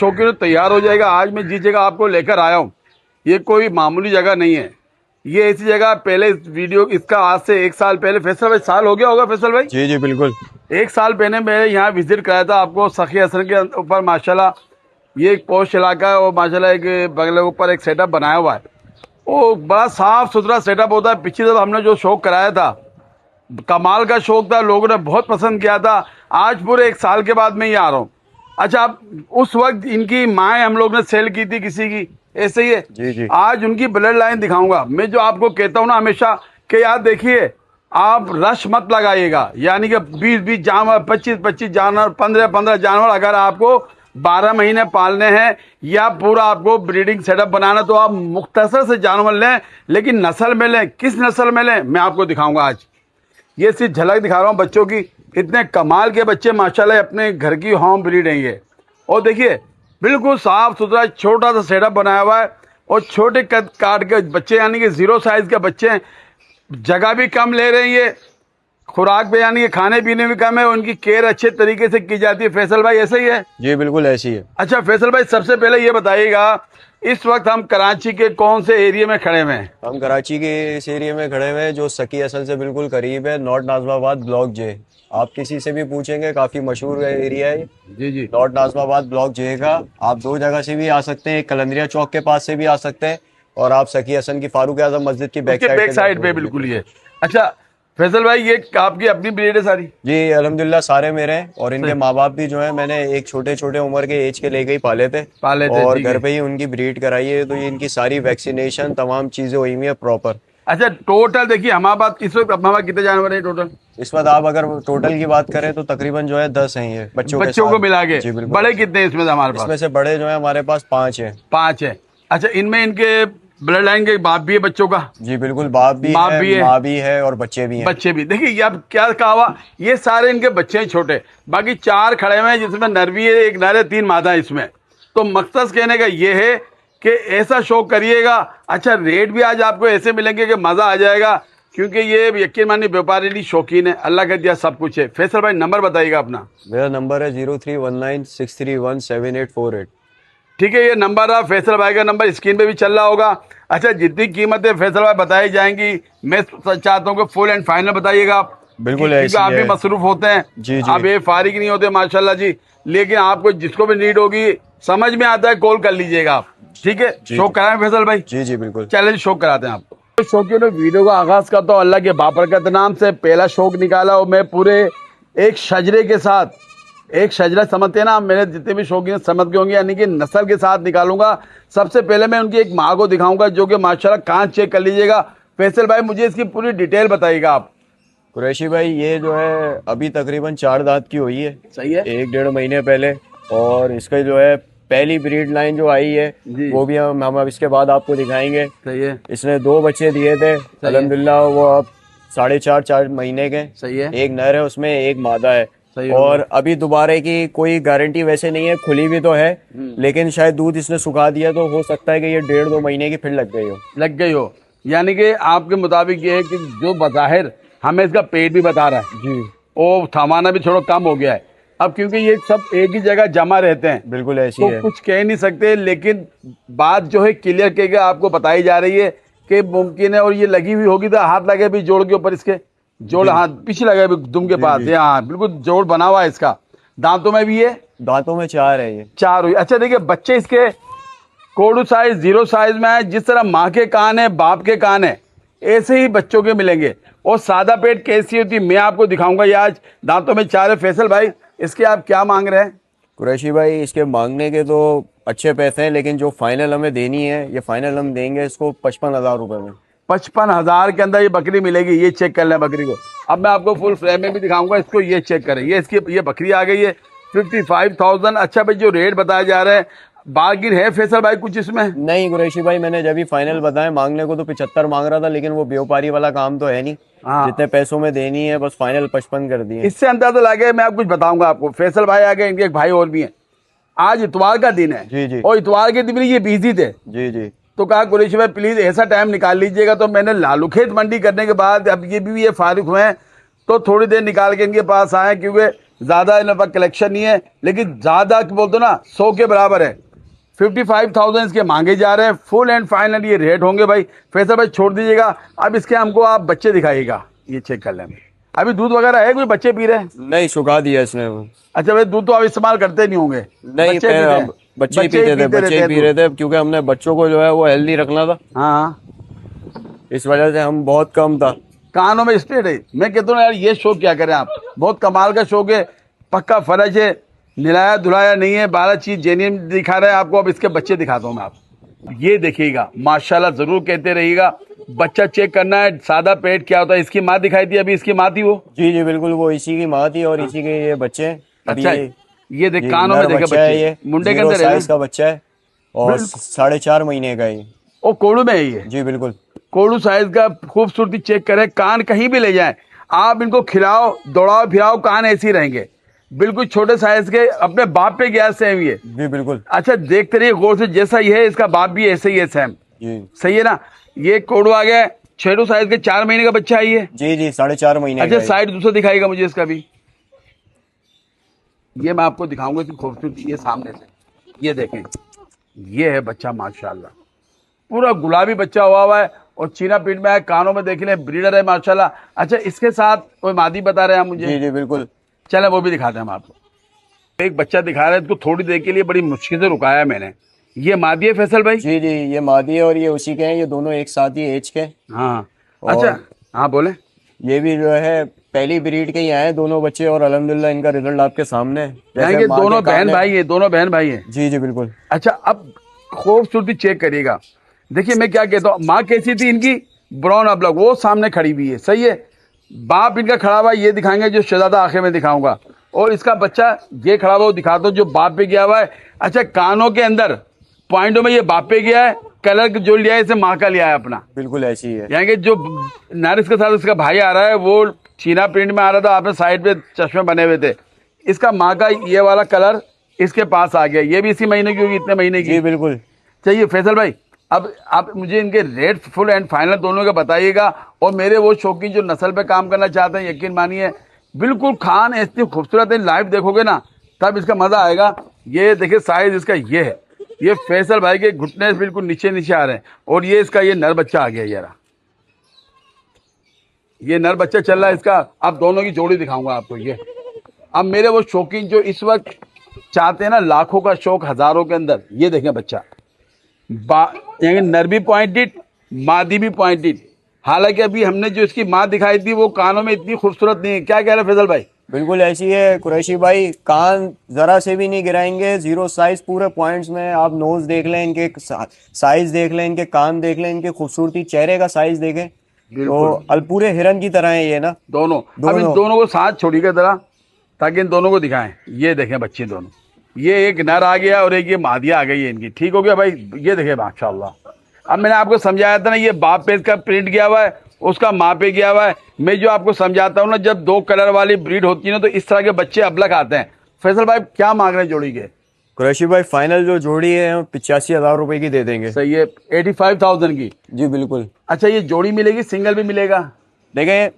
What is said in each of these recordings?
शौकीन तैयार हो जाएगा। आज मैं जिस जगह आपको लेकर आया हूँ ये कोई मामूली जगह नहीं है। ये ऐसी जगह पहले वीडियो इसका आज से 1 साल पहले, फैसल भाई साल हो गया होगा फैसल भाई? जी जी बिल्कुल। 1 साल पहले मैं यहाँ विजिट कराया था आपको सखी हसन के ऊपर। माशाल्लाह ये एक पोस्ट इलाका है और माशाल्लाह एक बगल के ऊपर एक सेटअप बनाया हुआ है। वो बड़ा साफ सुथरा सेटअप होता है। पिछली दफा हमने जो शौक कराया था कमाल का शौक था, लोगों ने बहुत पसंद किया था। आज पूरे 1 साल के बाद मैं ये आ रहा हूँ। अच्छा, आप उस वक्त इनकी माएँ हम लोग ने सेल की थी किसी की, ऐसे ही है जी जी। आज उनकी ब्लड लाइन दिखाऊंगा। मैं जो आपको कहता हूँ ना हमेशा कि यार देखिए आप रश मत लगाइएगा, यानी कि 20-20 जानवर, 25-25 जानवर, 15-15 जानवर अगर आपको 12 महीने पालने हैं या पूरा आपको ब्रीडिंग सेटअप बनाना तो आप मुख्तसर से जानवर लें, लेकिन नस्ल में लें। किस नस्ल में लें मैं आपको दिखाऊंगा आज। ये सिर्फ झलक दिखा रहा हूँ बच्चों की। इतने कमाल के बच्चे माशाल्लाह अपने घर की होम ब्रीड हैं ये। और देखिए बिल्कुल साफ सुथरा छोटा सा सेटअप बनाया हुआ है और छोटे कद काट के बच्चे, यानी कि 0 साइज के बच्चे हैं। जगह भी कम ले रहे हैं ये, खुराक पे यानी कि खाने पीने भी कम है, उनकी केयर अच्छे तरीके से की जाती है। फैसल भाई ऐसे ही है? जी बिल्कुल ऐसी है। अच्छा फैसल भाई सबसे पहले ये बताइएगा इस वक्त हम कराची के कौन से एरिया में खड़े हुए हैं? हम कराची के इस एरिया में खड़े हुए हैं जो सकी असल से बिल्कुल करीब है, नॉर्थ नाज़िमाबाद ब्लॉक जे। आप किसी से भी पूछेंगे काफी मशहूर एरिया है जी जी। नॉर्थ नाज़िमाबाद ब्लॉक जे का। आप 2 जगह से भी आ सकते हैं, एक कलंदरिया चौक के पास से भी आ सकते हैं और आप सकी हसन की फारूक आजम मस्जिद की बैक साइड पे बिल्कुल ये। अच्छा फैसल भाई ये आपकी अपनी ब्रीड है सारी? जी अल्हम्दुलिल्लाह सारे मेरे हैं और इनके माँ बाप भी जो है मैंने एक छोटे छोटे उम्र के एज के लेके ही पाले थे और घर पे ही उनकी ब्रीड कराई है। तो ये इनकी सारी वैक्सीनेशन तमाम चीजें हुई हुई है प्रॉपर। अच्छा टोटल देखिए हमारे पास इस वक्त हमारे कितने जानवर हैं टोटल? इस वक्त आप अगर टोटल की बात करें तो तकरीबन जो है 10 हैं ये बच्चों को मिला के। जी बिल्कुल। बड़े कितने हैं इसमें से हमारे पास? इसमें से बड़े जो है हमारे पास 5 हैं। 5 है। अच्छा इनमें इनके ब्लड लाइन के बाप भी है बच्चों का? जी बिल्कुल, बाप भी है, माँ भी है और बच्चे भी हैं। बच्चे भी। देखिए ये अब क्या कहा हुआ, ये सारे इनके बच्चे हैं छोटे, बाकी 4 खड़े हुए हैं जिसमें नर भी है, एक नर है, 3 मादा है इसमें। तो मकसद कहने का ये है कि ऐसा शौक करिएगा। अच्छा रेट भी आज आपको ऐसे मिलेंगे कि मज़ा आ जाएगा, क्योंकि ये यकीन मानिए व्यापारी शौकीन है, अल्लाह का दिया सब कुछ है। फैसल भाई नंबर बताइएगा अपना। मेरा नंबर है 0319631748। ठीक है, ये नंबर है फैसल भाई का, नंबर स्क्रीन पे भी चल रहा होगा। अच्छा जितनी कीमतें फैसल भाई बताई जाएंगी मैं चाहता हूँ कि फुल एंड फाइनल बताइएगा आप। बिल्कुल क्योंकि आप भी मसरूफ होते हैं जी जी। आप ये फारिग नहीं होते माशाल्लाह जी, लेकिन आपको जिसको भी नीड होगी समझ में आता है कॉल कर लीजिएगा आप। ठीक है, शौक कराएं फैसल भाई? जी जी बिल्कुल। चैलेंज शौक कराते हैं आपको। तो शौकियों ने वीडियो का आगाज करता हूँ अल्लाह के बाबरकत नाम से। पहला शौक निकाला और मैं पूरे एक शजरे के साथ, एक शजरा समझते हैं ना, मेरे जितने भी शौकीन समझ गए होंगे, यानी कि नस्ल के साथ निकालूंगा। सबसे पहले मैं उनकी एक माँ को दिखाऊंगा जो कि माशाल्लाह कान चेक कर लीजिएगा। फैसल भाई मुझे इसकी पूरी डिटेल बताइएगा आप। कुरैशी भाई ये जो है अभी तकरीबन 4 दांत की हुई है। सही है। 1-1.5 महीने पहले। और इसका जो है पहली ब्रीड लाइन जो आई है वो भी हम इसके बाद आपको दिखाएंगे। सही है। इसने 2 बच्चे दिए थे अल्हम्दुलिल्लाह, वो अब 4.5-4 महीने के। सही है। एक नर है उसमें, एक मादा है। और अभी दोबारा की कोई गारंटी वैसे नहीं है, खुली भी तो है लेकिन शायद दूध इसने सुखा दिया तो हो सकता है कि ये 1.5-2 महीने की फिर लग गई हो। यानी कि आपके मुताबिक ये है कि जो बज़ाहिर हमें इसका पेट भी बता रहा है जी, वो थमाना भी थोड़ा कम हो गया है अब, क्योंकि ये सब एक ही जगह जमा रहते हैं। बिल्कुल ऐसी तो है। कुछ कह नहीं सकते, लेकिन बात जो है क्लियर करके आपको बताई जा रही है कि मुमकिन है। और ये लगी हुई होगी तो हाथ लगे भी जोड़ के ऊपर, इसके जोड़ हाथ पीछे लगे भी दुम के पास। हाँ बिल्कुल जोड़ बना हुआ है इसका। दांतों में भी है? दांतों में 4 है ये। 4 हुई। अच्छा देखिए बच्चे इसके कोडू साइज 0 साइज में है। जिस तरह माँ के कान है, बाप के कान है, ऐसे ही बच्चों के मिलेंगे। और सादा पेट कैसी होती मैं आपको दिखाऊंगा ये आज। दांतों में 4 है। फैसल भाई इसके आप क्या मांग रहे हैं? कुरैशी भाई इसके मांगने के तो अच्छे पैसे हैं, लेकिन जो फाइनल हमें देनी है ये फाइनल हम देंगे इसको 55,000 रुपए में। 55,000 के अंदर ये बकरी मिलेगी। ये चेक कर लें बकरी को। अब मैं आपको फुल फ्रेम में भी दिखाऊंगा इसको, ये चेक करें। ये इसकी ये बकरी आ गई है 55,000। अच्छा भाई जो रेट बताया जा रहा है बार्गिन है फैसल भाई कुछ इसमें? नहीं कुरैशी भाई, मैंने जब भी फाइनल बताया मांगने को तो 75 मांग रहा था, लेकिन वो व्यापारी वाला काम तो है नहीं। जितने पैसों में देनी है बस फाइनल 55 कर दिए। इससे अंदाजा लगे। मैं आप कुछ बताऊंगा आपको। फैसल भाई आ गए, इनके एक भाई और भी हैं। आज इतवार का दिन है जी जी। और इतवार के दिन ये बिजी थे जी जी। तो कहा कुरैशी भाई प्लीज ऐसा टाइम निकाल लीजिएगा। तो मैंने लालूखेत मंडी करने के बाद अब ये भी ये फारिग हुए हैं तो थोड़ी देर निकाल के इनके पास आए, क्योंकि ज़्यादा इन पर कलेक्शन नहीं है, लेकिन ज़्यादा बोलते हो ना 100 के बराबर है। 55,000 इसके मांगे जा रहे हैं। फुल एंड फाइनल ये रेट होंगे भाई। फैसल भाई छोड़ दीजिएगा, अब इसके हमको आप बच्चे दिखाइएगा, ये चेक कर लें। अभी दूध वगैरह है, कोई बच्चे पी रहे हैं? नहीं, सुखा दिया इसने। अच्छा भाई, दूध तो आप इस्तेमाल करते नहीं होंगे? नहीं, बच्चे पीते हैं? बच्चे ही पीते थे, बच्चे ही पी रहे थे, क्योंकि हमने बच्चों को जो है वो हेल्दी रखना था। हाँ, इस वजह से हम बहुत कम था। कानों में स्ट्रेट है। मैं कहता हूँ यार, ये शौक क्या करें आप, बहुत कमाल का शौक है, पक्का फर्ज है, निलाया धुलाया नहीं है, 12 चीज जेन्युइन दिखा रहे हैं आपको। अब इसके बच्चे दिखाता हूँ मैं आपको, ये देखिएगा माशाल्लाह, जरूर कहते रहिएगा। बच्चा चेक करना है, सादा पेट क्या होता है। इसकी माँ दिखाई थी, अभी इसकी माँ थी वो। जी जी बिल्कुल, वो इसी की माँ थी और इसी के ये बच्चे हैं। अच्छा, ये देख कानों में देखे बच्चा है, बच्चे, ये मुंडे के अंदर है साइज का बच्चा है और 4.5 महीने का है। ओ कोड़ू में है ये? जी बिल्कुल, कोड़ू साइज का, खूबसूरती चेक करें। कान कहीं भी ले जाएं आप, इनको खिलाओ दौड़ाओ फिराओ, कान ऐसे ही रहेंगे, बिल्कुल छोटे साइज के। अपने बाप पे गया सेम ये? जी बिल्कुल। अच्छा, देखते रहिए गौर से, जैसा ये है इसका बाप भी ऐसे ही है सेम। जी सही है ना? ये कोड़ू आ गया, छेड़ू साइज के, 4 महीने का बच्चा है ये। जी जी, 4.5 महीने अच्छा, का है। साइड दूसरा दिखाएगा मुझे इसका भी, ये मैं आपको दिखाऊंगा इसकी खूबसूरती। ये सामने से ये देखें, ये है बच्चा माशाल्लाह, पूरा गुलाबी बच्चा हुआ है और चीना पीठ में है, कानों में देख लें, ब्रीडर है माशाल्लाह। अच्छा, इसके साथ कोई मादी बता रहे हैं आप मुझे? जी जी बिल्कुल। चले वो भी दिखाते हैं हम आपको। एक बच्चा दिखा रहे हैं, इसको थोड़ी देर के लिए बड़ी मुश्किल से रुकाया मैंने। ये मादी है फैसल भाई? जी जी, ये मादी है और ये उसी के हैं, ये दोनों एक साथ ही एज के। हाँ। अच्छा, हाँ बोले। ये भी जो है पहली ब्रीड के ही आए दोनों बच्चे और अल्हम्दुलिल्लाह इनका रिजल्ट आपके सामने है। ये दोनों बहन भाई है, दोनों बहन भाई है? जी जी बिल्कुल। अच्छा, अब खूबसूरती चेक करिएगा। देखिए मैं क्या कहता हूँ, माँ कैसी थी इनकी? ब्राउन अबलग, वो सामने खड़ी हुई है, सही है। बाप इनका खड़ा हुआ ये दिखाएंगे, जो शहजादा आखिर में दिखाऊंगा, और इसका बच्चा ये खड़ा हुआ वो दिखाता हूँ, जो बाप पे गया हुआ है। अच्छा, कानों के अंदर पॉइंटों में ये बाप पे गया है, कलर जो लिया है इसे माँ का लिया है अपना, बिल्कुल ऐसी ही है। यानी कि जो नारिस के साथ इसका भाई आ रहा है वो चीना प्रिंट में आ रहा था, आपने साइड पे चश्मे बने हुए थे, इसका माँ का ये वाला कलर इसके पास आ गया। ये भी इसी महीने की होगी, इतने महीने की? जी बिल्कुल। चाहिए फैसल भाई, अब आप मुझे इनके रेट फुल एंड फाइनल दोनों का बताइएगा। और मेरे वो शौकीन जो नस्ल पे काम करना चाहते हैं, यकीन मानिए बिल्कुल खान इतनी खूबसूरत है, लाइव देखोगे ना तब इसका मजा आएगा। ये देखिए साइज इसका ये है, ये फैसल भाई के घुटने बिल्कुल नीचे नीचे आ रहे हैं, और ये इसका ये नर बच्चा आ गया। यार ये नर बच्चा चल रहा है इसका। अब दोनों की जोड़ी दिखाऊंगा आपको। ये अब मेरे वो शौकीन जो इस वक्त चाहते हैं ना, लाखों का शौक हजारों के अंदर, ये देखें बच्चा, नर भी पॉइंटेड, मादी भी पॉइंटेड। हालांकि अभी हमने जो इसकी माँ दिखाई थी वो कानों में इतनी खूबसूरत नहीं है। क्या कह रहे हैं फैसल भाई? बिल्कुल ऐसी है कुरैशी भाई, कान जरा से भी नहीं गिराएंगे, 0 साइज पूरे पॉइंट्स में। आप नोज देख लें, इनके साइज देख लें, इनके कान देख लें, इनकी खूबसूरती, चेहरे का साइज देखें, तो पूरे हिरन की तरह है ये ना दोनों। अब इन दोनों को साथ छोड़िएगा जरा, ताकि इन दोनों को दिखाएं। ये देखें बच्चे दोनों, ये एक नर आ गया और एक ये मादिया आ गई है इनकी। ठीक हो गया भाई? ये देखे माशाल्लाह। अब मैंने आपको समझाया था ना, ये बाप पे इसका प्रिंट गया हुआ है, उसका माँ पे गया हुआ है। मैं जो आपको समझाता हूँ ना, जब 2 कलर वाली ब्रीड होती है ना, तो इस तरह के बच्चे अबलग आते हैं। फैसल भाई क्या मांग रहे हैं जोड़ी के? कुरैशी भाई फाइनल जो जोड़ी है हम 85,000 रुपए की दे देंगे। सही है, 85,000 की? जी बिल्कुल। अच्छा, ये जोड़ी मिलेगी, सिंगल भी मिलेगा? देखें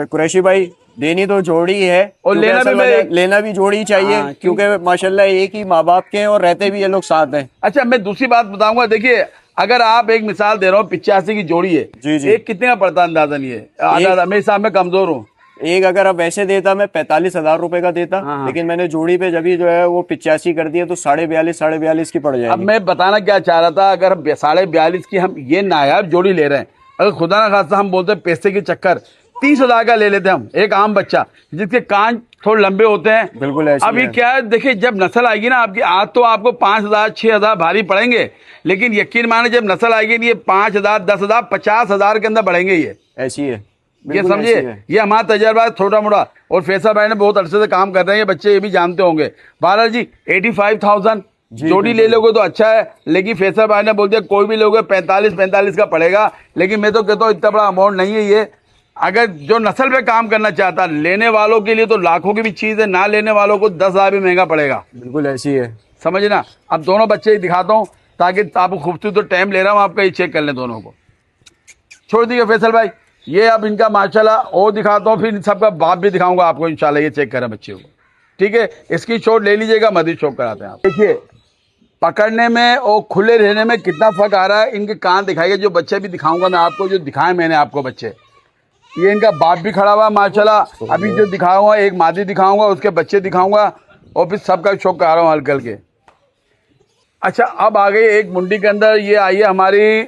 कुरैशी भाई, देनी तो जोड़ी है और लेना भी जोड़ी चाहिए। हाँ, क्योंकि माशाल्लाह एक ही माँ बाप के हैं और रहते भी ये लोग साथ हैं। अच्छा, मैं दूसरी बात बताऊंगा। देखिए, अगर आप एक मिसाल दे रहा हूँ, 85 की जोड़ी है, जी जी, एक कितने का पड़ता अंदाजा नहीं है? मेरे हिसाब में कमजोर हूँ। एक अगर अब ऐसे देता मैं 45,000 रुपए का देता। हाँ। लेकिन मैंने जोड़ी पे जब जो है वो 85 कर दिया, तो 42.5 की पड़ जाएगी। अब मैं बताना क्या चाह रहा था, अगर 42.5 की हम ये नायाब जोड़ी ले रहे हैं, अगर खुदा ना खास्ता हम बोलते पैसे के चक्कर 30,000 का ले लेते हम, एक आम बच्चा जिसके कान थोड़े लंबे होते हैं। बिल्कुल ऐसे अभी क्या है, देखिए जब नस्ल आएगी ना आपकी, आज तो आपको 5,000 6,000 भारी पड़ेंगे, लेकिन यकीन माने जब नस्ल आएगी ये 5,000 10,000 50,000 के अंदर बढ़ेंगे। ये ऐसी है, ये समझिए, ये हमारा तजर्बा छोटा मोटा। और फैसल भाई ने बहुत अरसे से काम कर रहे हैं, ये बच्चे ये भी जानते होंगे। बहरहाल जी 85,000 जोड़ी ले लोगे तो अच्छा है, लेकिन फैसल भाई ने बोल दिया कोई भी लोगे 45 का पड़ेगा। लेकिन मैं तो कहता हूँ इतना बड़ा अमाउंट नहीं है ये। अगर जो नस्ल पे काम करना चाहता है, लेने वालों के लिए तो लाखों की भी चीज है, ना लेने वालों को 10,000 भी महंगा पड़ेगा। बिल्कुल ऐसी है, समझना। अब दोनों बच्चे ही दिखाता हूँ ताकि आपको खूबसूरत, तो टाइम ले रहा हूँ आपका, ये चेक कर लें दोनों को। छोड़ दीजिए फैसल भाई, ये अब इनका माशाल्लाह और दिखाता हूँ, फिर इन सबका बाप भी दिखाऊंगा आपको इंशाल्लाह। ये चेक करें बच्चे को, ठीक है, इसकी चोट ले लीजिएगा, मजीद शौक कराते हैं आप। देखिए पकड़ने में और खुले रहने में कितना फर्क आ रहा है। इनके कान दिखाइए, जो बच्चे भी दिखाऊंगा मैं आपको, जो दिखाए मैंने आपको बच्चे, ये इनका बाप भी खड़ा हुआ माशाल्लाह। अभी जो दिखाऊंगा एक मादी दिखाऊंगा, उसके बच्चे दिखाऊंगा और फिर सबका शौक करा रहा हूँ हल्के हल्के। अच्छा अब आ गई एक मुंडी के अंदर, ये आई है हमारी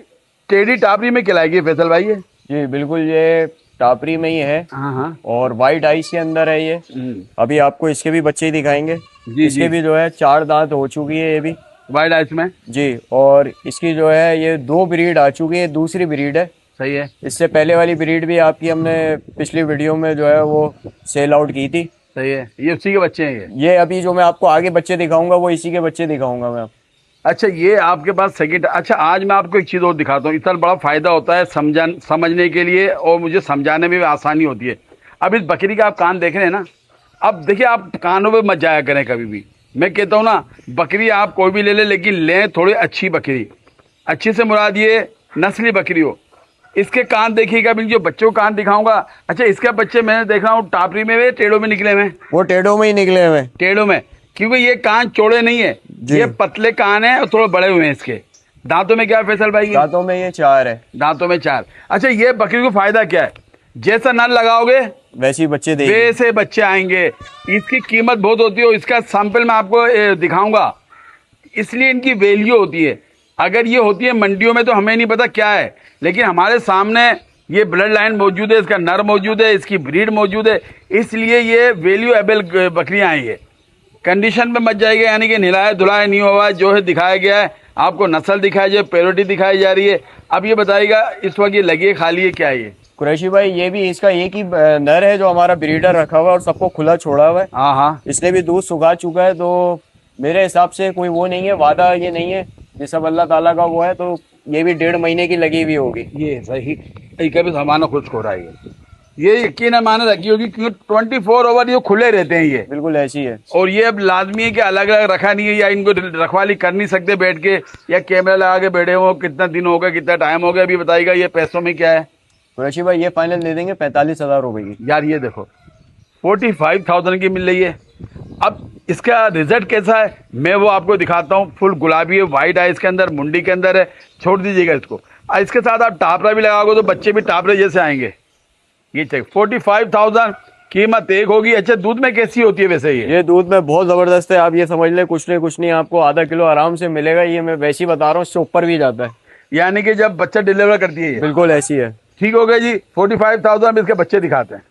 टेढ़ी टापरी में खिलाएगी फैसल भाई ये? जी बिल्कुल, ये टापरी में ही है। हाँ हाँ। और वाइट आइस के अंदर है ये। अभी आपको इसके भी बच्चे ही दिखाएंगे। जी इसके जी। भी जो है 4 दांत हो चुकी है ये भी वाइट आइस में। जी। और इसकी जो है ये 2 ब्रीड आ चुकी है, दूसरी ब्रीड है। सही है। इससे पहले वाली ब्रीड भी आपकी हमने पिछली वीडियो में जो है वो सेल आउट की थी। सही है, ये उसी के बच्चे हैं ये? ये अभी जो मैं आपको आगे बच्चे दिखाऊंगा वो इसी के बच्चे दिखाऊंगा मैं। अच्छा ये आपके पास सेकंड। अच्छा आज मैं आपको एक चीज़ और दिखाता हूँ, इतना बड़ा फ़ायदा होता है समझने के लिए और मुझे समझाने में भी आसानी होती है। अब इस बकरी का आप कान देख रहे हैं ना, अब देखिए आप कानों पे मत जाया करें कभी भी। मैं कहता हूँ ना, बकरी आप कोई भी ले लें, लेकिन लें थोड़ी अच्छी बकरी। अच्छी से मुराद ये नस्ली बकरी हो। इसके कान देखिएगा, अभी जो बच्चों को कान दिखाऊंगा। अच्छा इसके बच्चे मैंने देख रहा हूँ टापरी में वे टेढ़ों में निकले हुए? वो टेढ़ों में ही निकले हुए। टेढ़ों में, क्योंकि ये कान चौड़े नहीं है, ये पतले कान है और थोड़े बड़े हुए हैं इसके। दांतों में क्या है फैसल भाई? दांतों में ये 4 है। दांतों में 4। अच्छा ये बकरी को फायदा क्या है? जैसा नर लगाओगे वैसे ही बच्चे देंगे, वैसे बच्चे आएंगे। इसकी कीमत बहुत होती है, इसका सैंपल मैं आपको दिखाऊंगा, इसलिए इनकी वैल्यू होती है। अगर ये होती है मंडियों में तो हमें नहीं पता क्या है, लेकिन हमारे सामने ये ब्लड लाइन मौजूद है, इसका नर मौजूद है, इसकी ब्रीड मौजूद है, इसलिए ये वैल्यूएबल बकरियां आई है। कंडीशन में मत जाएगा, यानी कि नहलाया धुलाया नहीं हुआ, जो है दिखाया गया है आपको, नस्ल दिखाई जाए, प्योरिटी दिखाई जा रही है। अब ये बताइएगा इस वक्त ये लगी है खाली है क्या ये? कुरैशी भाई ये भी इसका एक ही नर है जो हमारा ब्रीडर रखा हुआ है और सबको खुला छोड़ा हुआ है। हाँ हाँ। इसने भी दूध सुखा चुका है, तो मेरे हिसाब से कोई वो नहीं है, वादा ये नहीं है, ये सब अल्लाह ताला का वो है। तो ये भी 1.5 महीने की लगी हुई होगी। ये सही कभी हमारा खुश हो रहा है ये यकीन माने रखी होगी, क्योंकि 24 ओवर ये खुले रहते हैं ये। बिल्कुल ऐसी है। और ये अब लाजमी है कि अलग अलग रखा नहीं है, या इनको रखवाली कर नहीं सकते बैठ के, या कैमरा लगा के बैठे हो। कितना दिन हो गया, कितना टाइम हो गया, अभी बताइएगा ये पैसों में क्या है? कुरैशी भाई ये फाइनल दे देंगे 45,000 रुपए की। यार ये देखो 45,000 की मिल रही है। अब इसका रिजल्ट कैसा है मैं वो आपको दिखाता हूँ। फुल गुलाबी है, वाइट है, इसके अंदर मुंडी के अंदर है। छोड़ दीजिएगा इसको। इसके साथ आप टापरा भी लगाओगे तो बच्चे भी टापरे जैसे आएंगे। ये चेक 45,000 कीमत एक होगी। अच्छा दूध में कैसी होती है वैसे? ये दूध में बहुत जबरदस्त है। आप ये समझ ले कुछ नहीं आपको आधा किलो आराम से मिलेगा। ये मैं वैसे ही बता रहा हूँ, इससे ऊपर भी जाता है, यानी कि जब बच्चा डिलीवर करती है ये। बिल्कुल ऐसी है। ठीक हो गया जी। 45,000 में इसके बच्चे दिखाते हैं।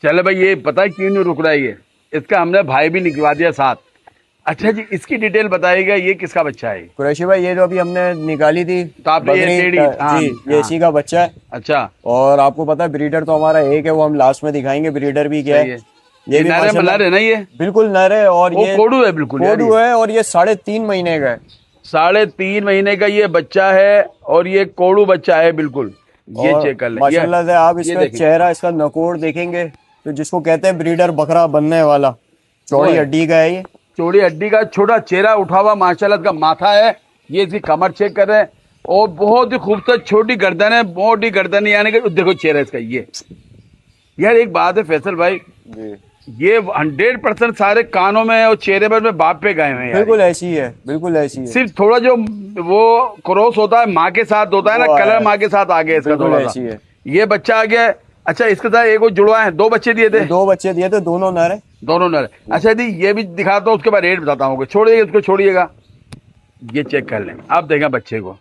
चले भाई ये पता है क्यों नहीं रुक रहा है ये? इसका हमने भाई भी निकलवा दिया साथ। अच्छा जी इसकी डिटेल बताइएगा, ये किसका बच्चा है? कुरैशी भाई ये जो अभी हमने निकाली थी जी ये इसी का बच्चा है। अच्छा। और आपको पता है ब्रीडर तो हमारा एक है, वो हम लास्ट में दिखाएंगे ब्रीडर भी क्या है। ये भी नर है ना? ये बिल्कुल नर है और ये कोडू है, बिल्कुल कोडू है। और ये 3.5 महीने का है। 3.5 महीने का ये बच्चा है और ये कोडू बच्चा है बिल्कुल। ये चेक कर ले माशाल्लाह से। आप इसका चेहरा, इसका नकोड़ देखेंगे तो जिसको कहते हैं ब्रीडर बकरा बनने वाला, चौड़ी हड्डी का है ये। चौड़ी हड्डी का, छोटा चेहरा उठा हुआ माशाल्लाह का माथा है। ये इसकी कमर चेक कर रहे हैं और बहुत ही खूबसूरत छोटी गर्दन है, मोटी गर्दन है, यानी कि देखो चेहरा इसका। ये यार एक बात है फैसल भाई, ये 100% सारे कानों में और चेहरे पर में बाप पे गए हैं। बिल्कुल ऐसी है, बिल्कुल ऐसी है। सिर्फ थोड़ा जो वो क्रॉस होता है माँ के साथ होता है ना, कलर माँ के साथ आ गया इसका थोड़ा सा। है ये बच्चा आ गया। अच्छा इसके साथ एक जुड़वा है, 2 बच्चे दिए थे? 2 बच्चे दिए थे, दोनों नर है। दोनों नर। अच्छा दी ये भी दिखाता हूँ, उसके बाद रेट बताता हूँ। छोड़िएगा इसको, छोड़िएगा। ये चेक कर लें आप, देखें बच्चे को।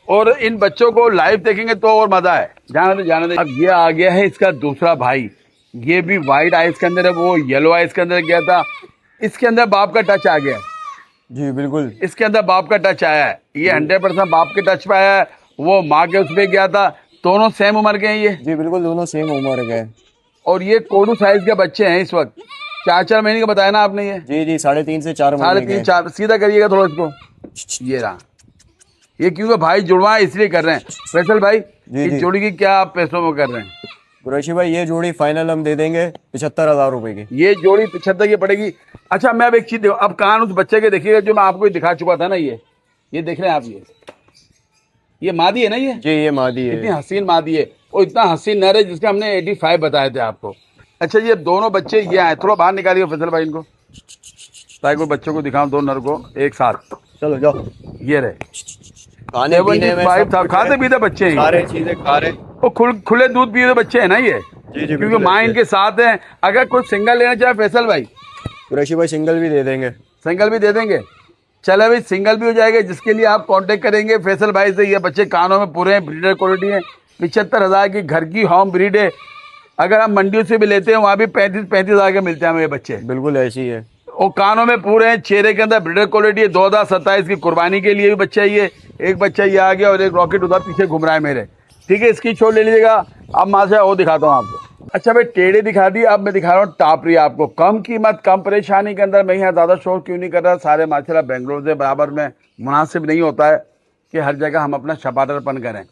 और इन बच्चों को लाइव देखेंगे तो और मजा है। जाने दे। अब ये आ गया है इसका दूसरा भाई। ये भी व्हाइट आइस के अंदर है, वो येलो आइस के अंदर गया था। इसके अंदर बाप का टच आ गया। जी बिल्कुल, इसके अंदर बाप का टच आया है। ये 100% बाप के टच पे आया है। वो माँ के उस पे गया था। दोनों सेम उम्र के हैं ये? जी बिल्कुल, दोनों सेम उम्र के हैं। और ये कोडू साइज के बच्चे हैं इस वक्त। 4 महीने का बताया ना आपने ये? जी 3.5 से 4 महीने। 3.5 4 सीधा करिएगा थोड़ा इसको। ये रहा। ये क्योंकि भाई जुड़वा इसलिए कर रहे हैं फैसल भाई। इस जोड़ी की क्या आप पैसों में कर रहे हैं? कुरैशी भाई ये जोड़ी फाइनल हम दे देंगे 75,000 रुपए की। ये जोड़ी 75 की पड़ेगी। अच्छा मैं अब एक चीज देखो, अब कान उस बच्चे के देखिएगा जो मैं आपको दिखा चुका था ना। ये देख रहे हैं आप? ये मादी है ना? ये जी ये मादी है। इतनी हसीन मादी है और इतना हसीन नर है जिसका हमने 85 बताए थे आपको। अच्छा ये दोनों बच्चे ये आए, थोड़ा बाहर निकालिए फैसल भाई इनको, ताकि कोई बच्चों को दिखाऊं, दो नर को एक साथ। चलो जाओ। ये रहे खाने पीने में 75 सब था, कुछ खाते है, पीते बच्चे हैं सारे चीजें खा रहे। वो खुले दूध पीते बच्चे हैं ना ये, जी जी क्योंकि बिल्कुल माँ ऐसे है। इनके साथ है। अगर कोई सिंगल लेना चाहे फैसल भाई, कुरैशी भाई सिंगल भी दे देंगे। सिंगल भी दे देंगे। चलो भाई सिंगल भी हो जाएगा, जिसके लिए आप कांटेक्ट करेंगे फैसल भाई से। ये बच्चे कानों में पूरे हैं, ब्रीडर क्वालिटी है, 75,000 की घर की होम ब्रीड है। अगर आप मंडियों से भी लेते हैं वहाँ भी 35,000 के मिलते हैं हमें ये बच्चे। बिल्कुल ऐसी है। और कानों में पूरे हैं, चेहरे के अंदर ब्रीडर क्वालिटी है। 2027 की कुर्बानी के लिए भी बच्चा ये, एक बच्चा ये आ गया और एक रॉकेट उधर पीछे घूम रहा है मेरे। ठीक है, इसकी छोड़ ले लीजिएगा। अब माँ से वो दिखाता हूँ आपको। अच्छा भाई टेढ़े दिखा दी, अब मैं दिखा रहा हूँ टापरी आपको। कम कीमत कम परेशानी के अंदर मैं यहाँ ज़्यादा शोर क्यों नहीं कर रहा, सारे माशाल्लाह बेंगलोर से बराबर में मुनासिब नहीं होता है कि हर जगह हम अपना छपाटरपन करें।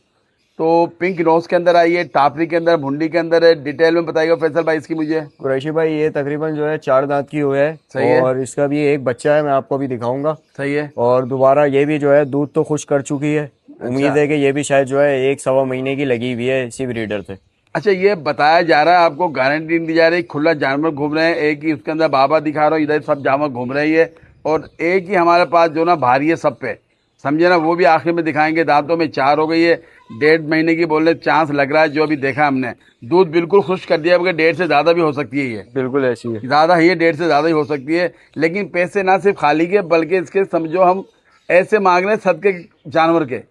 तो पिंक नोज के अंदर आइए, टापरी के अंदर, भुंडी के अंदर है। डिटेल में बताइएगा फैसल भाई इसकी मुझे। कुरैशी भाई ये तकरीबन जो है 4 दांत की हुई है। सही है। और इसका भी एक बच्चा है, मैं आपको अभी दिखाऊंगा। सही है। और दोबारा ये भी जो है दूध तो खुश कर चुकी है। उम्मीद है कि ये भी शायद जो है 1 सवा महीने की लगी हुई है इसी ब्रीडर से। अच्छा ये बताया जा रहा है आपको, गारंटी दी जा रही है, खुला जानवर घूम रहे हैं। एक ही उसके अंदर बाबा दिखा रहा हूँ, इधर सब जानवर घूम रही है। और एक ही हमारे पास जो ना भारी है सब पे, समझे ना, वो भी आखिर में दिखाएंगे। दांतों में 4 हो गई है, 1.5 महीने की बोलने चांस लग रहा है जो अभी देखा हमने। दूध बिल्कुल खुश कर दिया, बल्कि 1.5 से ज़्यादा भी हो सकती है ये। बिल्कुल ऐसी है। ज़्यादा है ये, 1.5 से ज़्यादा ही हो सकती है। लेकिन पैसे ना सिर्फ खाली के, बल्कि इसके समझो हम ऐसे मांग रहे हैं सदके जानवर के,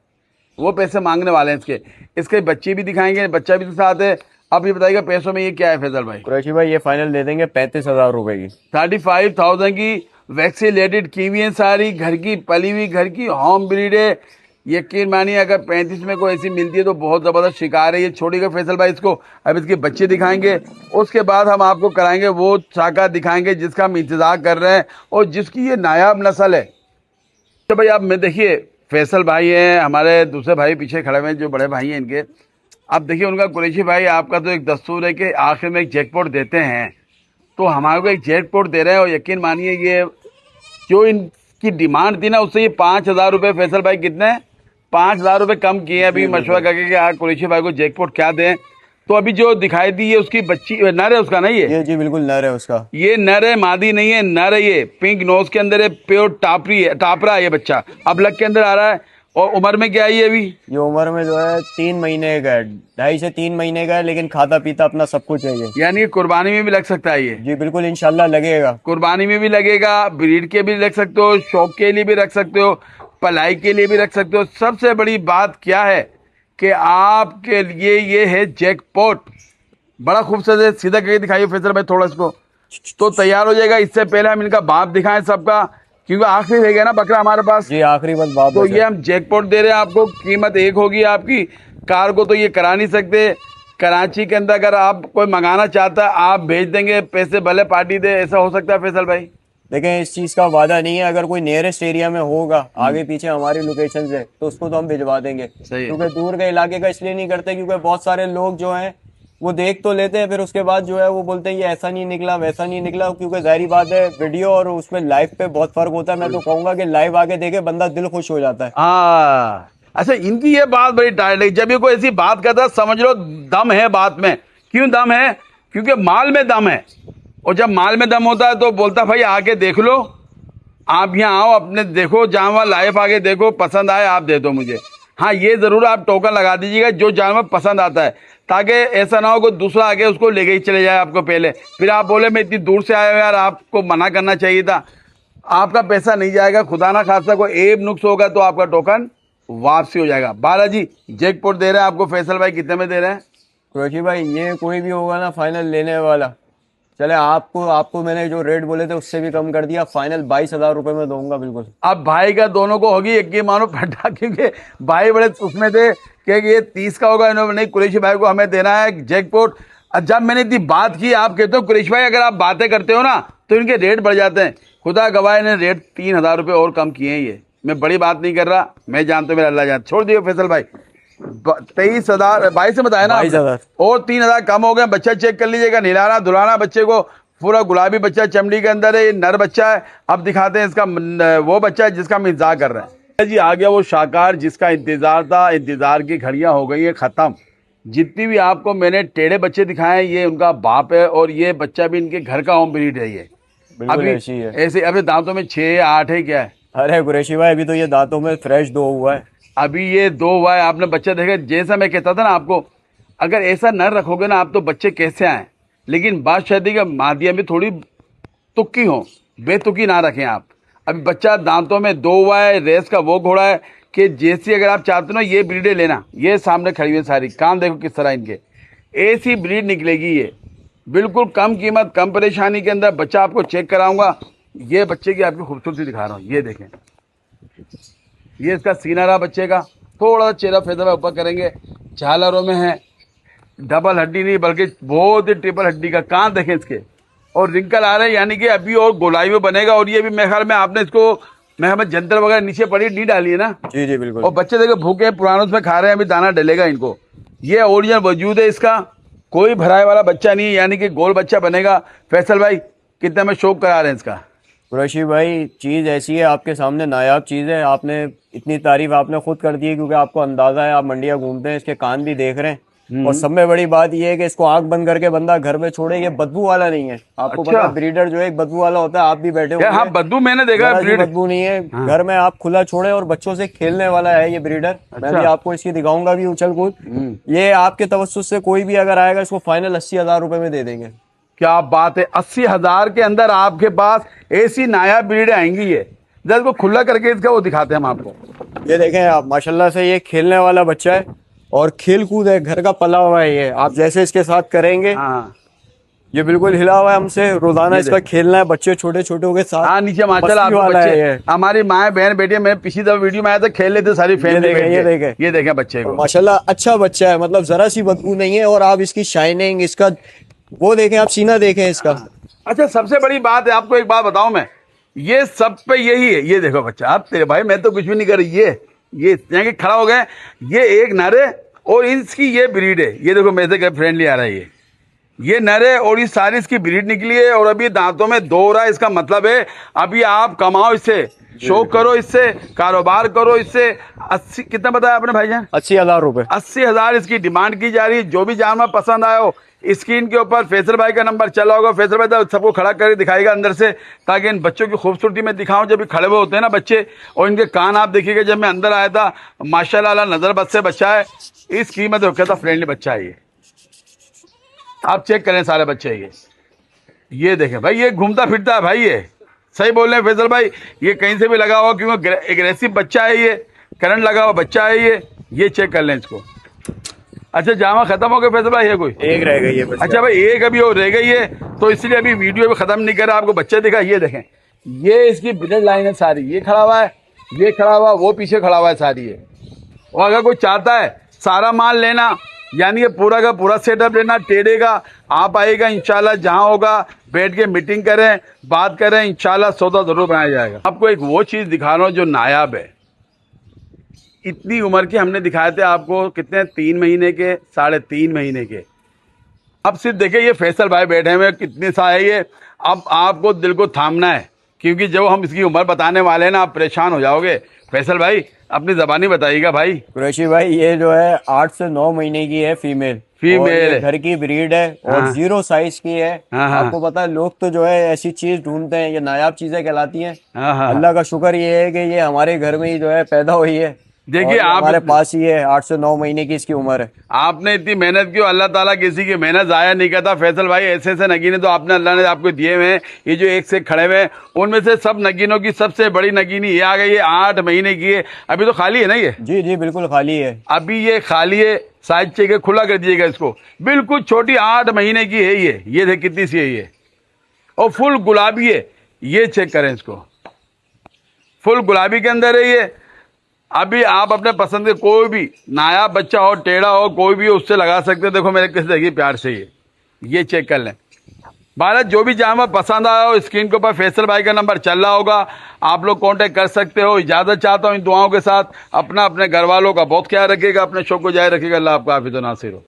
वो पैसे मांगने वाले हैं इसके। इसके बच्चे भी दिखाएंगे, बच्चा भी साथ है। अब ये बताइएगा पैसों में ये क्या है फैसल भाई। कुरैशी भाई ये फाइनल दे देंगे 35,000 रुपए की। 35,000 की वैक्सीनेटेड की हुई है, सारी घर की पली हुई, घर की होम ब्रीड है। यकीन मानिए अगर 35 में कोई ऐसी मिलती है तो बहुत ज़बरदस्त शिकार है। ये छोड़िएगा फैसल भाई इसको, अब इसके बच्चे दिखाएंगे। उसके बाद हम आपको कराएंगे वो शाखा दिखाएंगे जिसका हम इंतज़ार कर रहे हैं और जिसकी ये नायाब नस्ल है। तो भाई आप मैं देखिए फैसल भाई हैं, हमारे दूसरे भाई पीछे खड़े हुए हैं जो बड़े भाई हैं इनके। अब देखिए उनका कुरैशी भाई, आपका तो एक दस्तूर है कि आखिर में एक जैकपॉट देते हैं, तो हमारे को एक जैकपॉट दे रहे हैं। और यकीन मानिए ये जो इनकी डिमांड थी ना, उससे ये 5,000 रुपये फैसल भाई कितने 5,000 रुपये कम किए हैं अभी मशवरा करके कि आज कुरैशी भाई को जैकपॉट क्या दें। तो अभी जो दिखाई दी है उसकी बच्ची नर है उसका, नहीं है ये जी बिल्कुल नर है उसका। ये नर है, मादी नहीं है, नर है। ये पिंक नोज के अंदर है, प्योर टापरी है, टापरा है ये बच्चा। अब लग के अंदर आ रहा है। और उम्र में क्या है ये अभी? ये उम्र में जो है 3 महीने का है, 2.5 से 3 महीने का है, लेकिन खाता पीता अपना सब कुछ है ये। यानी कुर्बानी में भी लग सकता है ये। जी बिल्कुल इंशाल्लाह लगेगा। कुर्बानी में भी लगेगा, ब्रीड के भी रख सकते हो, शौक के लिए भी रख सकते हो, पलाई के लिए भी रख सकते हो। सबसे बड़ी बात क्या है कि आपके लिए ये है जैकपॉट। बड़ा खूबसूरत है, सीधा करके दिखाइए फैसल भाई थोड़ा इसको, तो तैयार हो जाएगा। इससे पहले हम इनका बाप दिखाएं सबका, क्योंकि आखिरी रह गया ना बकरा हमारे पास। जी आखिरी बस बात। तो ये हम जैकपॉट दे रहे हैं आपको। कीमत एक होगी आपकी। कार को तो ये करा नहीं सकते। कराची के अंदर अगर आप कोई मंगाना चाहता है आप भेज देंगे, पैसे भले पार्टी दे, ऐसा हो सकता है फैसल भाई? देखें इस चीज का वादा नहीं है, अगर कोई नियरेस्ट एरिया में होगा आगे पीछे हमारी लोकेशन से तो उसको तो हम भिजवा देंगे। सही है। क्योंकि दूर के इलाके का इसलिए नहीं करते क्योंकि बहुत सारे लोग जो हैं वो देख तो लेते हैं, फिर उसके बाद जो है वो बोलते हैं ये ऐसा नहीं निकला वैसा नहीं निकला। क्योंकि जाहिर बात है वीडियो और उसमें लाइव पे बहुत फर्क होता है। मैं तो कहूंगा कि लाइव आके देखे बंदा दिल खुश हो जाता है। हाँ अच्छा, इनकी ये बात बड़ी टाइट है। जब ये कोई ऐसी बात करता है समझ लो दम है बात में। क्यों दम है? क्योंकि माल में दम है। और जब माल में दम होता है तो बोलता भाई आके देख लो, आप यहाँ आओ, अपने देखो जानवर लाइव आके देखो, पसंद आए आप दे दो मुझे। हाँ ये ज़रूर आप टोकन लगा दीजिएगा जो जानवर पसंद आता है, ताकि ऐसा ना हो कि दूसरा आके उसको लेके ही चले जाए आपको पहले, फिर आप बोले मैं इतनी दूर से आया हूँ यार, आपको मना करना चाहिए था। आपका पैसा नहीं जाएगा, खुदा ना खासा कोई एब नुक्स होगा तो आपका टोकन वापसी हो जाएगा। बालाजी जैकपॉट दे रहे हैं आपको फैसल भाई, कितने में दे रहे हैं? कुरैशी भाई ये कोई भी होगा ना फाइनल लेने वाला, चले आपको मैंने जो रेट बोले थे उससे भी कम कर दिया। फाइनल 22,000 रुपए में दूंगा बिल्कुल। अब भाई का दोनों को होगी एक ही मानो फटा, क्योंकि भाई बड़े उसमें थे कि ये 30 का होगा, इन्होंने नहीं कुरैशी भाई को हमें देना है जैकपॉट। जब मैंने इतनी बात की, आप कहते हो कुरैशी भाई अगर आप बातें करते हो ना तो इनके रेट बढ़ जाते हैं। खुदा गवाह ने रेट 3,000 रुपये और कम किए हैं। ये मैं बड़ी बात नहीं कर रहा, मैं जानता हूँ मेरा अल्लाह जानता। छोड़ दिए फैसल भाई, 23,000 22 से बताया ना 22,000 और 3,000 कम हो गए। बच्चा चेक कर लीजिएगा, निलाना धुलाना बच्चे को, पूरा गुलाबी बच्चा चमड़ी के अंदर है, ये नर बच्चा है। अब दिखाते हैं इसका वो बच्चा है जिसका हम इंतजार कर रहे हैं। जी आ गया वो शाकार जिसका इंतजार था। इंतजार की घड़ियां हो गई है खत्म। जितनी भी आपको मैंने टेढ़े बच्चे दिखाए हैं, ये उनका बाप है और ये बच्चा भी इनके घर का होम ब्रीड है। ये बिल्कुल अभी ऐसी है। ऐसे अभी दांतों में 6-8 है क्या है? अरे कुरैशी भाई अभी तो ये दांतों में फ्रेश 2 हुआ है। अभी ये 2 हुआ है। आपने बच्चा देखा, जैसा मैं कहता था ना आपको, अगर ऐसा न रखोगे ना आप तो बच्चे कैसे आए। लेकिन बात शादी का मादिया में थोड़ी तुक्की हो, बेतुकी ना रखें आप। अभी बच्चा दांतों में 2 हुआ है, रेस का वो घोड़ा है कि जैसी अगर आप चाहते हो ना ये ब्रीडें लेना, ये सामने खड़ी हुई है सारी, कान देखो किस तरह इनके, ऐसी ब्रीड निकलेगी ये। बिल्कुल कम कीमत, कम परेशानी के अंदर बच्चा आपको चेक कराऊंगा। ये बच्चे की आपकी खूबसूरती दिखा रहा हूँ, ये देखें, ये इसका सीना रहा बच्चे का। थोड़ा सा चेहरा फेदा ऊपर करेंगे, झालरों में है, डबल हड्डी नहीं बल्कि बहुत ही ट्रिपल हड्डी का कान देखें इसके, और रिंकल आ रहे हैं, यानी कि अभी और गोलाई में बनेगा। और ये भी मेरे ख्याल में आपने इसको, मैं हमें जंतर वगैरह नीचे पड़ी नहीं डाली है ना? जी जी बिल्कुल। और बच्चे देखो भूखे पुराने उसमें खा रहे हैं, अभी दाना डलेगा इनको। ये ओरिजिनल वजूद है इसका, कोई भराए वाला बच्चा नहीं है, यानी कि गोल बच्चा बनेगा। फैसल भाई कितने में शौक करा रहे हैं इसका? कुरैशी भाई चीज़ ऐसी है आपके सामने, नायाब चीज़ है। आपने इतनी तारीफ आपने खुद कर दी है क्योंकि आपको अंदाजा है, आप मंडियाँ घूमते हैं, इसके कान भी देख रहे हैं। और सब में बड़ी बात यह है कि इसको आंख बंद करके बंदा घर में छोड़े, ये बदबू वाला नहीं है। आपको अच्छा। पता ब्रीडर जो है एक बदबू वाला होता है, आप भी बैठे यार हुए हाँ, बद्दू मैंने देखा है जरा सी ब्रीड। बदबू नहीं है। घर में आप खुला छोड़े और बच्चों से खेलने वाला है ये ब्रीडर। मैं भी आपको इसकी दिखाऊंगा भी उछल कूद। ये आपके तवज्जुह से कोई भी अगर आएगा इसको फाइनल 80,000 रुपए में दे देंगे। क्या बात है, 80,000 के अंदर आपके पास ऐसी नायाब ब्रीड आएंगी। ये जब को खुला करके इसका वो दिखाते हैं हम आपको। ये देखें आप, माशाल्लाह से ये खेलने वाला बच्चा है और खेल कूद है, घर का पला हुआ है ये। आप जैसे इसके साथ करेंगे, हाँ ये बिल्कुल हिला हुआ है हमसे, रोजाना इसका खेलना है, बच्चे छोटे छोटे के साथ। हाँ, नीचे माशाल्लाह मस्ती आपके वाला है बच्चे, ये। हमारी माए बहन बेटियां, मैं पिछली दफा वीडियो में आया था, खेल लेते सारी फैमिली। ये देखें बच्चे को, माशाल्लाह अच्छा बच्चा है, मतलब जरा सी बदबू नहीं है। और आप इसकी शाइनिंग, इसका वो देखें, आप सीना देखें इसका। अच्छा सबसे बड़ी बात है, आपको एक बात बताऊं मैं, ये सब पे यही है। ये देखो बच्चा, आप तेरे भाई मैं तो कुछ भी नहीं कर रही, ये यहाँ के खड़ा हो गए, ये एक नर है और इसकी ये ब्रीड है। ये देखो मेरे से फ्रेंडली आ रहा है, ये नर है और ये सारी इसकी ब्रीड निकली है। और अभी दांतों में 2 रहा है, इसका मतलब है अभी आप कमाओ इससे, शौक करो इससे, कारोबार करो इससे। 80 कितना बताया आपने भाईजान? 80,000 रुपए। 80,000 इसकी डिमांड की जा रही है। जो भी जानवर पसंद आया हो, स्क्रीन के ऊपर फैसल भाई का नंबर चला होगा, फैसल भाई सबको खड़ा करके दिखाएगा अंदर से, ताकि इन बच्चों की खूबसूरती में दिखाऊं। जब भी खड़े हुए होते हैं ना बच्चे, और इनके कान आप देखिएगा, जब मैं अंदर आया था माशाल्लाह नजर बद से बच्चा है। इस कीमत में कहता फ्रेंडली बच्चा है ये, आप चेक करें सारे बच्चे। ये देखें भाई, ये घूमता फिरता है भाई, ये सही बोल रहे हैं फैसल भाई, ये कहीं से भी लगा हुआ, क्योंकि एग्रेसिव बच्चा है ये, करंट लगा हुआ बच्चा है ये चेक कर लें इसको। अच्छा जामा खत्म हो गया फैसल भाई? है कोई एक रह गई है। अच्छा भाई, एक अभी और रह गई है, तो इसलिए अभी वीडियो भी खत्म नहीं कर रहा, आपको बच्चा दिखा। ये देखें, ये इसकी ब्लड लाइन है सारी, ये खड़ा हुआ है, ये खड़ा हुआ, वो पीछे खड़ा हुआ है सारी ये। और अगर कोई चाहता है सारा माल लेना, यानी कि पूरा का पूरा सेटअप लेना, टेढ़े का, आप आइएगा इंशाल्लाह, जहां होगा बैठ के मीटिंग करें, बात करें, इंशाल्लाह सौदा जरूर बनाया जाएगा। आपको एक वो चीज़ दिखा रहा हूँ जो नायाब है। इतनी उम्र के हमने दिखाए थे आपको, कितने, 3 महीने के, 3.5 महीने के। अब सिर्फ देखिए ये फैसल भाई बैठे हुए, कितने सा है ये। अब आपको दिल को थामना है, क्योंकि जब हम इसकी उम्र बताने वाले हैं ना, आप परेशान हो जाओगे। फैसल भाई अपनी ज़बानी बताइएगा भाई। कुरैशी भाई ये जो है 8 से 9 महीने की है, फीमेल है, घर की ब्रीड है और हाँ। 0 साइज की है। हाँ। आपको पता है लोग तो जो है ऐसी चीज ढूंढते हैं, ये नायाब चीजें कहलाती हैं। हाँ। अल्लाह का शुक्र ये है कि ये हमारे घर में ही जो है पैदा हुई है। देखिए और आप हमारे पास ही है, 8 से 9 महीने की इसकी उम्र है। आपने इतनी मेहनत की, अल्लाह ताला किसी की मेहनत जाया नहीं करता। फैसल भाई ऐसे ऐसे नगीने तो आपने, अल्लाह ने आपको दिए हुए हैं, ये जो एक से खड़े हुए हैं, उनमें से सब नगीनों की सबसे बड़ी नगीनी ये आ गई है, 8 महीने की है। अभी तो खाली है ना ये? जी जी बिल्कुल खाली है, अभी ये खाली है। साइज चेक खुला कर दीजिएगा इसको, बिल्कुल छोटी 8 महीने की है ये देख कितनी सी है ये, और फुल गुलाबी है। ये चेक करें इसको, फुल गुलाबी के अंदर है ये। अभी आप अपने पसंद के कोई भी नायाब बच्चा हो, टेढ़ा हो, कोई भी हो, उससे लगा सकते हैं। देखो मेरे किस देखिए प्यार से ये चेक कर लें। भारत जो भी जानवर पसंद आया हो, स्क्रीन के ऊपर फैसल भाई का नंबर चल रहा होगा, आप लोग कांटेक्ट कर सकते हो। इजाज़त चाहता हूँ इन दुआओं के साथ। अपना अपने घर वालों का बहुत ख्याल रखिएगा, अपने शौक को जारी रखिएगा। अल्लाह आपका हाफिज़ व नासिर हो।